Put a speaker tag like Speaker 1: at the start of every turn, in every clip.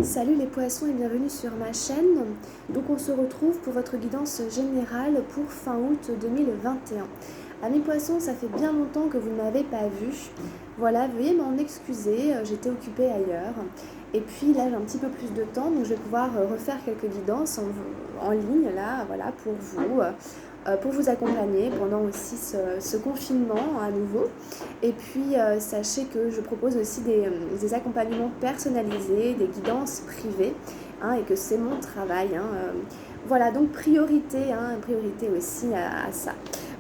Speaker 1: Salut les poissons et bienvenue sur ma chaîne. Donc on se retrouve pour votre guidance générale pour fin août 2021. Amis poissons, ça fait bien longtemps que vous ne m'avez pas vu. Voilà, veuillez m'en excuser, j'étais occupée ailleurs. Et puis là j'ai un petit peu plus de temps, donc je vais pouvoir refaire quelques guidances en ligne là, voilà, pour vous accompagner pendant aussi ce confinement à nouveau. Et puis sachez que je propose aussi des accompagnements personnalisés, des guidances privées, hein, et que c'est mon travail. Voilà, donc priorité aussi à ça.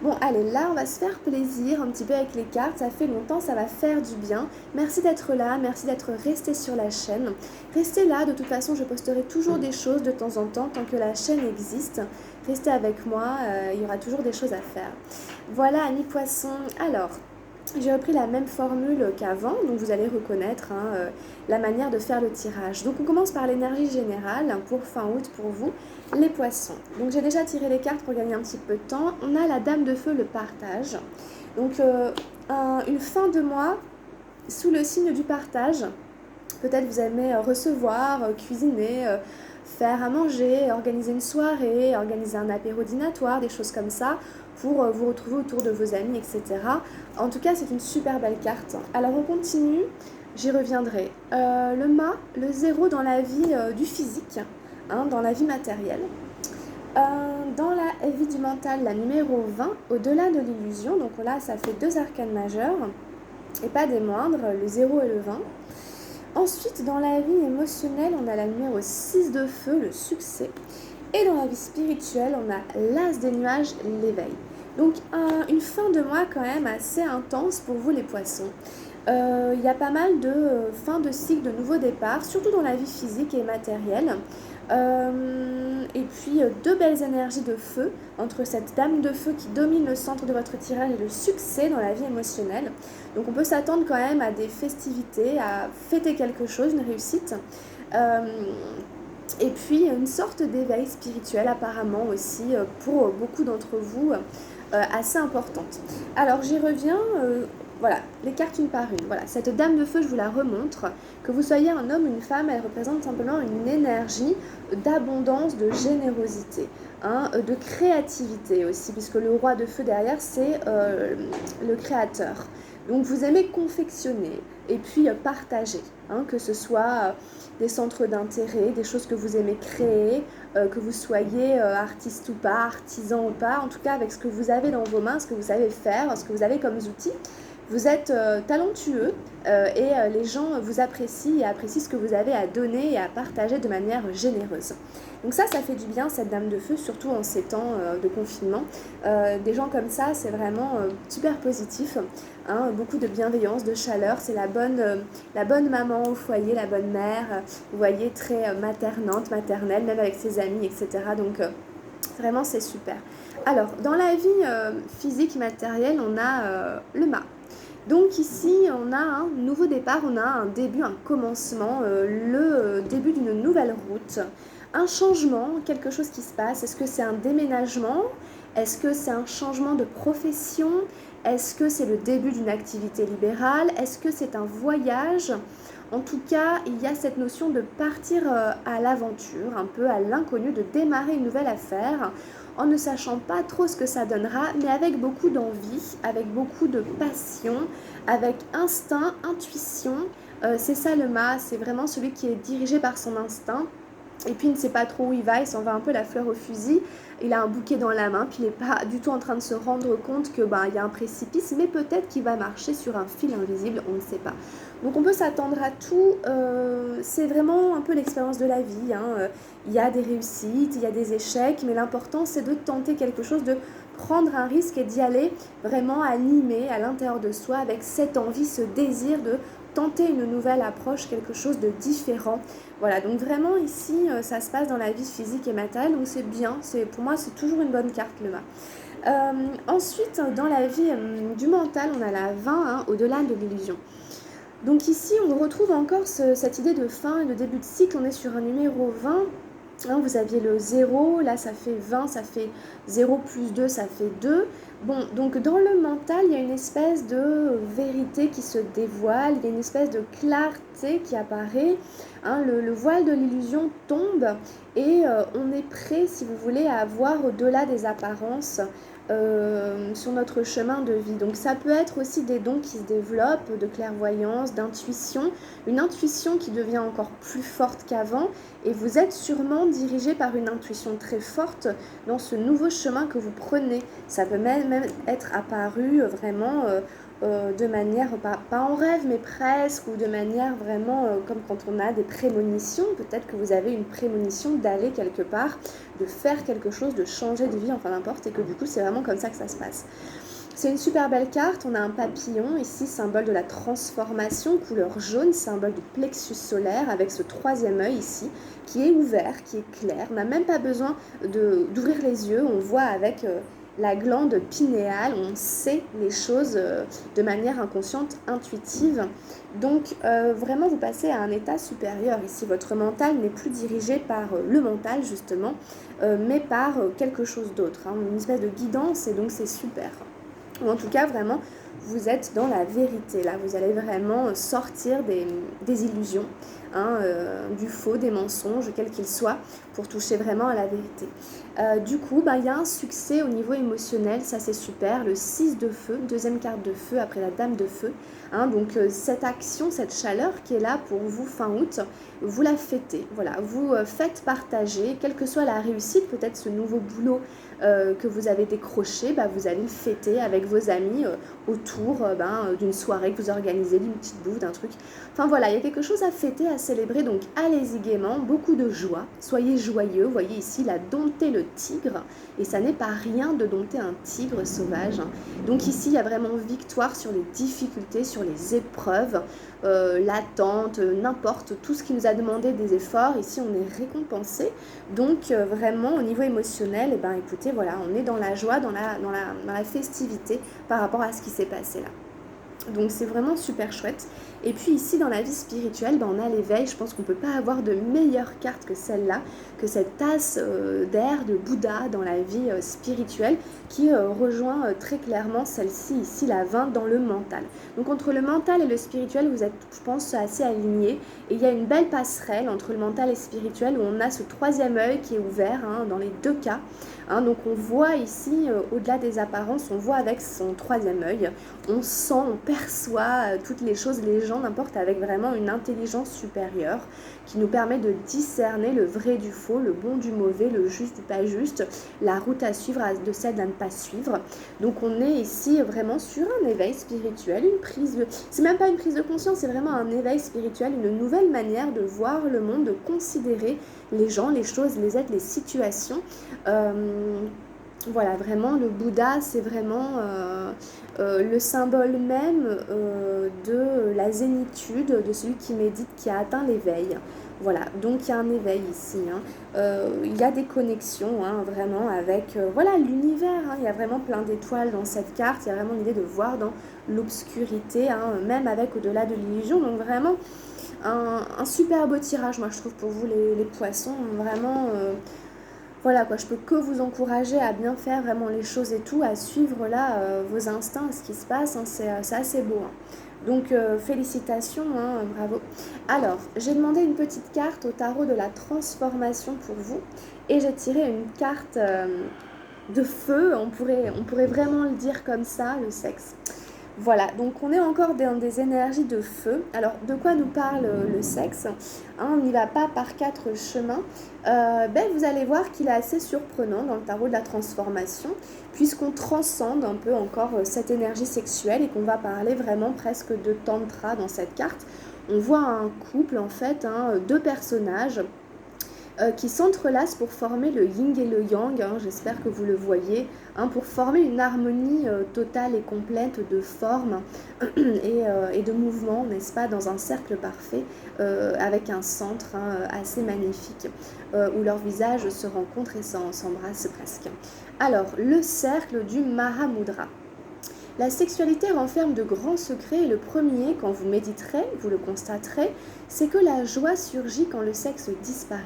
Speaker 1: Bon, allez, là, on va se faire plaisir un petit peu avec les cartes. Ça fait longtemps, ça va faire du bien. Merci d'être là, merci d'être resté sur la chaîne. Restez là, de toute façon, je posterai toujours des choses de temps en temps tant que la chaîne existe. Restez avec moi, il y aura toujours des choses à faire. Voilà, amis poissons. Alors, j'ai repris la même formule qu'avant, donc vous allez reconnaître la manière de faire le tirage. Donc on commence par l'énergie générale pour fin août pour vous, les poissons. Donc j'ai déjà tiré les cartes pour gagner un petit peu de temps. On a la dame de feu, le partage. Donc une fin de mois sous le signe du partage. Peut-être vous aimez recevoir, cuisiner, faire à manger, organiser une soirée, organiser un apéro dînatoire, des choses comme ça, pour vous retrouver autour de vos amis, etc. En tout cas, c'est une super belle carte. Alors on continue, j'y reviendrai. Le mât, le zéro dans la vie du physique, hein, dans la vie matérielle. Dans la vie du mental, la numéro 20, au-delà de l'illusion, donc là ça fait deux arcanes majeures, et pas des moindres, le 0 et le 20. Ensuite, dans la vie émotionnelle, on a la numéro 6 de feu, le succès. Et dans la vie spirituelle, on a l'as des nuages, l'éveil. Donc une fin de mois quand même assez intense pour vous les poissons. Il y a pas mal de fins de cycle, de nouveaux départs, surtout dans la vie physique et matérielle. Et puis deux belles énergies de feu entre cette dame de feu qui domine le centre de votre tirage et le succès dans la vie émotionnelle. Donc on peut s'attendre quand même à des festivités, à fêter quelque chose, une réussite. Et puis une sorte d'éveil spirituel apparemment aussi pour beaucoup d'entre vous assez importante. Alors j'y reviens, voilà, les cartes une par une. Voilà, cette dame de feu, je vous la remontre. Que vous soyez un homme ou une femme, elle représente simplement une énergie d'abondance, de générosité, hein, de créativité aussi, puisque le roi de feu derrière, c'est le créateur. Donc vous aimez confectionner et puis partager, hein, que ce soit des centres d'intérêt, des choses que vous aimez créer, que vous soyez artiste ou pas, artisan ou pas, en tout cas avec ce que vous avez dans vos mains, ce que vous savez faire, ce que vous avez comme outils. Vous êtes talentueux et les gens vous apprécient et apprécient ce que vous avez à donner et à partager de manière généreuse. Donc ça fait du bien, cette dame de feu, surtout en ces temps de confinement. Des gens comme ça, c'est vraiment super positif. Hein, beaucoup de bienveillance, de chaleur. C'est la bonne maman au foyer, la bonne mère. Vous voyez, très maternante, maternelle, même avec ses amis, etc. Donc vraiment, c'est super. Alors, dans la vie physique, matérielle, on a le mât. Donc ici, on a un nouveau départ, on a un début, un commencement, le début d'une nouvelle route, un changement, quelque chose qui se passe. Est-ce que c'est un déménagement? Est-ce que c'est un changement de profession? Est-ce que c'est le début d'une activité libérale? Est-ce que c'est un voyage? En tout cas, il y a cette notion de partir à l'aventure, un peu à l'inconnu, de démarrer une nouvelle affaire en ne sachant pas trop ce que ça donnera, mais avec beaucoup d'envie, avec beaucoup de passion, avec instinct, intuition. C'est ça le mât, c'est vraiment celui qui est dirigé par son instinct. Et puis il ne sait pas trop où il va, il s'en va un peu la fleur au fusil, il a un bouquet dans la main, puis il n'est pas du tout en train de se rendre compte que il y a un précipice, mais peut-être qu'il va marcher sur un fil invisible, on ne sait pas. Donc on peut s'attendre à tout, c'est vraiment un peu l'expérience de la vie, hein. Il y a des réussites, il y a des échecs, mais l'important c'est de tenter quelque chose, de prendre un risque et d'y aller vraiment animé à l'intérieur de soi avec cette envie, ce désir de tenter une nouvelle approche, quelque chose de différent. Voilà, donc vraiment ici, ça se passe dans la vie physique et matérielle, donc c'est bien, pour moi c'est toujours une bonne carte le mât. Ensuite, dans la vie du mental, on a la 20, hein, au-delà de l'illusion. Donc ici, on retrouve encore cette idée de fin et de début de cycle, on est sur un numéro 20. Hein, vous aviez le 0, là ça fait 20, ça fait 0 plus 2, ça fait 2. Bon, donc dans le mental, il y a une espèce de vérité qui se dévoile, il y a une espèce de clarté qui apparaît, hein, le voile de l'illusion tombe et on est prêt, si vous voulez, à voir au-delà des apparences sur notre chemin de vie. Donc ça peut être aussi des dons qui se développent, de clairvoyance, d'intuition, une intuition qui devient encore plus forte qu'avant et vous êtes sûrement dirigé par une intuition très forte dans ce nouveau chemin que vous prenez. Ça peut même être apparu vraiment de manière, pas en rêve, mais presque, ou de manière vraiment comme quand on a des prémonitions. Peut-être que vous avez une prémonition d'aller quelque part, de faire quelque chose, de changer de vie, enfin n'importe, et que du coup c'est vraiment comme ça que ça se passe. C'est une super belle carte, on a un papillon ici, symbole de la transformation, couleur jaune, symbole du plexus solaire, avec ce troisième œil ici, qui est ouvert, qui est clair. On n'a même pas besoin d'ouvrir les yeux, on voit avec la glande pinéale, on sait les choses de manière inconsciente, intuitive. Donc vraiment vous passez à un état supérieur ici. Votre mental n'est plus dirigé par le mental justement, mais par quelque chose d'autre, hein, une espèce de guidance et donc c'est super. Ou en tout cas vraiment vous êtes dans la vérité là, vous allez vraiment sortir des illusions, hein, du faux, des mensonges, quels qu'ils soient, pour toucher vraiment à la vérité. Du coup, il y a un succès au niveau émotionnel, ça c'est super, le 6 de feu, deuxième carte de feu après la dame de feu. Hein, donc cette action, cette chaleur qui est là pour vous fin août, vous la fêtez, voilà, vous faites partager, quelle que soit la réussite, peut-être ce nouveau boulot que vous avez décroché, vous allez le fêter avec vos amis autour d'une soirée que vous organisez, d'une petite bouffe, d'un truc. Enfin voilà, il y a quelque chose à fêter, à célébrer, donc allez-y gaiement, beaucoup de joie, soyez joyeux. Vous voyez ici, il a dompté le tigre, et ça n'est pas rien de dompter un tigre sauvage. Donc ici, il y a vraiment victoire sur les difficultés, sur les épreuves, l'attente, n'importe, tout ce qui nous a demandé des efforts, ici on est récompensé. Donc vraiment au niveau émotionnel, écoutez, voilà, on est dans la joie, dans la festivité par rapport à ce qui s'est passé là. Donc c'est vraiment super chouette. Et puis ici dans la vie spirituelle, on a l'éveil. Je pense qu'on ne peut pas avoir de meilleure carte que celle-là, que cette tasse d'air de Bouddha dans la vie spirituelle qui rejoint très clairement celle-ci, ici la 20 dans le mental. Donc entre le mental et le spirituel, vous êtes, je pense, assez alignés. Et il y a une belle passerelle entre le mental et le spirituel où on a ce troisième œil qui est ouvert, hein, dans les deux cas. Hein, donc on voit ici, au-delà des apparences, on voit avec son troisième œil, on sent, on perçoit toutes les choses, les gens, n'importe, avec vraiment une intelligence supérieure qui nous permet de discerner le vrai du faux, le bon du mauvais, le juste du pas juste, la route à suivre de celle à ne pas suivre. Donc on est ici vraiment sur un éveil spirituel, une prise de... C'est même pas une prise de conscience, c'est vraiment un éveil spirituel, une nouvelle manière de voir le monde, de considérer les gens, les choses, les êtres, les situations. Voilà, vraiment, le Bouddha, c'est vraiment le symbole même de la zénitude, de celui qui médite, qui a atteint l'éveil. Voilà, donc il y a un éveil ici. Il y a des connexions, vraiment, avec l'univers. Il y a vraiment plein d'étoiles dans cette carte. Il y a vraiment l'idée de voir dans l'obscurité, même avec au-delà de l'illusion. Donc vraiment, un super beau tirage, moi je trouve, pour vous les poissons. Vraiment... voilà quoi, je peux que vous encourager à bien faire vraiment les choses et tout, à suivre là vos instincts, ce qui se passe, c'est assez beau. Donc félicitations, bravo. Alors, j'ai demandé une petite carte au tarot de la transformation pour vous et j'ai tiré une carte de feu, on pourrait vraiment le dire comme ça, le sexe. Voilà, donc on est encore dans des énergies de feu. Alors, de quoi nous parle le sexe ? On n'y va pas par 4 chemins. Vous allez voir qu'il est assez surprenant dans le tarot de la transformation, puisqu'on transcende un peu encore cette énergie sexuelle et qu'on va parler vraiment presque de tantra dans cette carte. On voit un couple, en fait, deux personnages qui s'entrelacent pour former le yin et le yang, j'espère que vous le voyez, pour former une harmonie totale et complète de forme et de mouvement, n'est-ce pas, dans un cercle parfait, avec un centre assez magnifique, où leurs visages se rencontrent et s'embrassent presque. Alors, le cercle du Mahamudra. La sexualité renferme de grands secrets et le premier, quand vous méditerez, vous le constaterez, c'est que la joie surgit quand le sexe disparaît.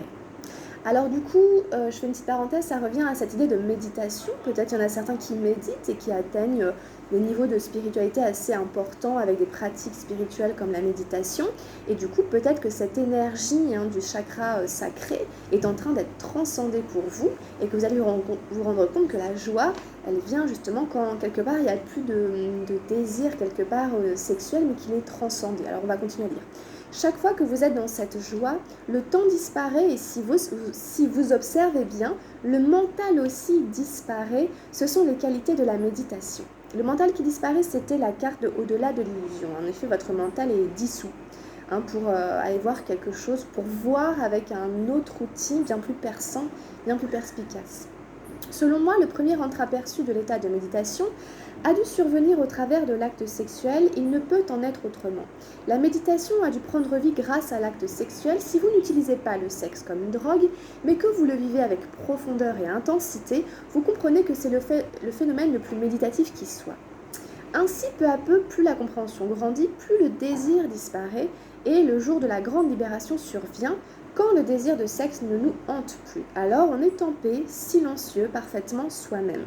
Speaker 1: Alors du coup, je fais une petite parenthèse, ça revient à cette idée de méditation. Peut-être il y en a certains qui méditent et qui atteignent des niveaux de spiritualité assez importants avec des pratiques spirituelles comme la méditation. Et du coup, peut-être que cette énergie du chakra sacré est en train d'être transcendée pour vous et que vous allez vous rendre compte que la joie, elle vient justement quand quelque part il n'y a plus de désir quelque part sexuel, mais qu'il est transcendé. Alors on va continuer à lire. Chaque fois que vous êtes dans cette joie, le temps disparaît et si vous observez bien, le mental aussi disparaît. Ce sont les qualités de la méditation. Le mental qui disparaît, c'était la carte de au-delà de l'illusion. En effet, votre mental est dissous pour aller voir quelque chose, pour voir avec un autre outil bien plus perçant, bien plus perspicace. Selon moi, le premier entreaperçu de l'état de méditation a dû survenir au travers de l'acte sexuel, il ne peut en être autrement. La méditation a dû prendre vie grâce à l'acte sexuel si vous n'utilisez pas le sexe comme une drogue, mais que vous le vivez avec profondeur et intensité, vous comprenez que c'est le phénomène le plus méditatif qui soit. Ainsi, peu à peu, plus la compréhension grandit, plus le désir disparaît, et le jour de la grande libération survient, quand le désir de sexe ne nous hante plus. Alors on est en paix, silencieux, parfaitement soi-même.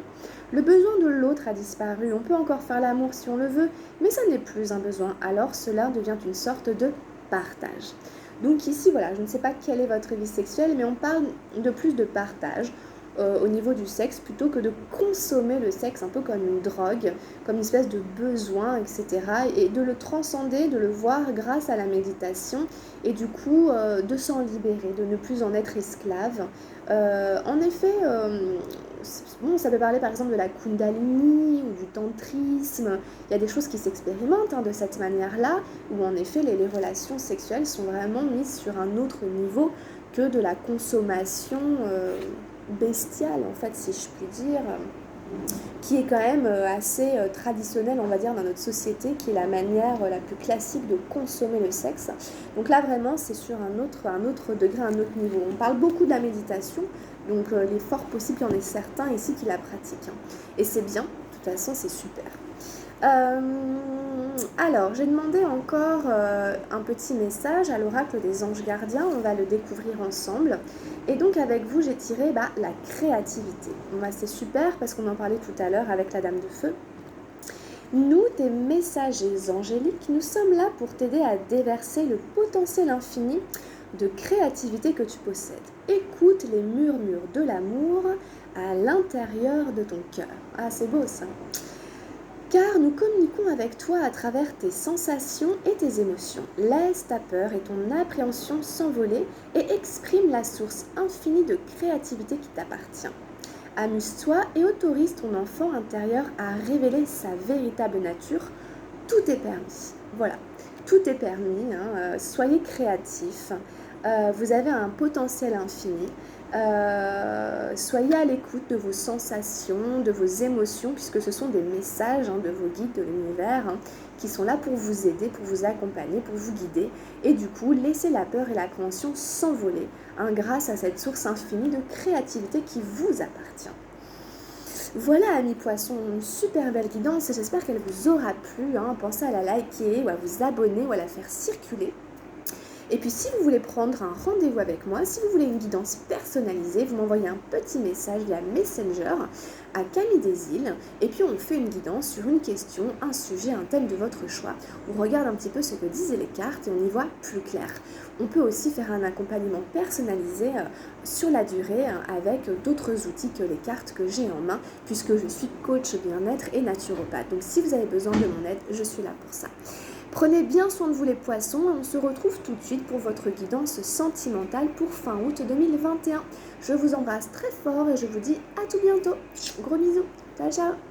Speaker 1: Le besoin de l'autre a disparu, on peut encore faire l'amour si on le veut, mais ça n'est plus un besoin, alors cela devient une sorte de partage. Donc ici, voilà, je ne sais pas quelle est votre vie sexuelle, mais on parle de plus de partage au niveau du sexe, plutôt que de consommer le sexe un peu comme une drogue, comme une espèce de besoin, etc. Et de le transcender, de le voir grâce à la méditation, et du coup de s'en libérer, de ne plus en être esclave. En effet, bon, ça peut parler par exemple de la kundalini ou du tantrisme. Il y a des choses qui s'expérimentent de cette manière-là, où en effet les relations sexuelles sont vraiment mises sur un autre niveau que de la consommation bestiale, en fait, si je puis dire, qui est quand même assez traditionnelle, on va dire, dans notre société, qui est la manière la plus classique de consommer le sexe. Donc là, vraiment, c'est sur un autre degré, un autre niveau. On parle beaucoup de la méditation, donc il est fort possible qu'il y en ait certains ici qui la pratiquent. Et c'est bien, de toute façon, c'est super. Alors, j'ai demandé encore un petit message à l'oracle des anges gardiens, on va le découvrir ensemble. Et donc avec vous, j'ai tiré la créativité. C'est super parce qu'on en parlait tout à l'heure avec la Dame de Feu. Nous, tes messagers angéliques, nous sommes là pour t'aider à déverser le potentiel infini de créativité que tu possèdes. Écoute les murmures de l'amour à l'intérieur de ton cœur. Ah, c'est beau ça. Car nous communiquons avec toi à travers tes sensations et tes émotions. Laisse ta peur et ton appréhension s'envoler et exprime la source infinie de créativité qui t'appartient. Amuse-toi et autorise ton enfant intérieur à révéler sa véritable nature. Tout est permis. Voilà, tout est permis. Soyez créatifs. Vous avez un potentiel infini. Soyez à l'écoute de vos sensations, de vos émotions, puisque ce sont des messages de vos guides de l'univers qui sont là pour vous aider, pour vous accompagner, pour vous guider. Et du coup, laissez la peur et l'appréhension s'envoler grâce à cette source infinie de créativité qui vous appartient. Voilà, amis poissons, une super belle guidance et j'espère qu'elle vous aura plu. Pensez à la liker ou à vous abonner ou à la faire circuler. Et puis si vous voulez prendre un rendez-vous avec moi, si vous voulez une guidance personnalisée, vous m'envoyez un petit message via Messenger à Camille des Îles et puis on fait une guidance sur une question, un sujet, un thème de votre choix. On regarde un petit peu ce que disaient les cartes et on y voit plus clair. On peut aussi faire un accompagnement personnalisé sur la durée avec d'autres outils que les cartes que j'ai en main puisque je suis coach bien-être et naturopathe. Donc si vous avez besoin de mon aide, je suis là pour ça. Prenez bien soin de vous les poissons et on se retrouve tout de suite pour votre guidance sentimentale pour fin août 2021. Je vous embrasse très fort et je vous dis à tout bientôt. Gros bisous. Ciao ciao.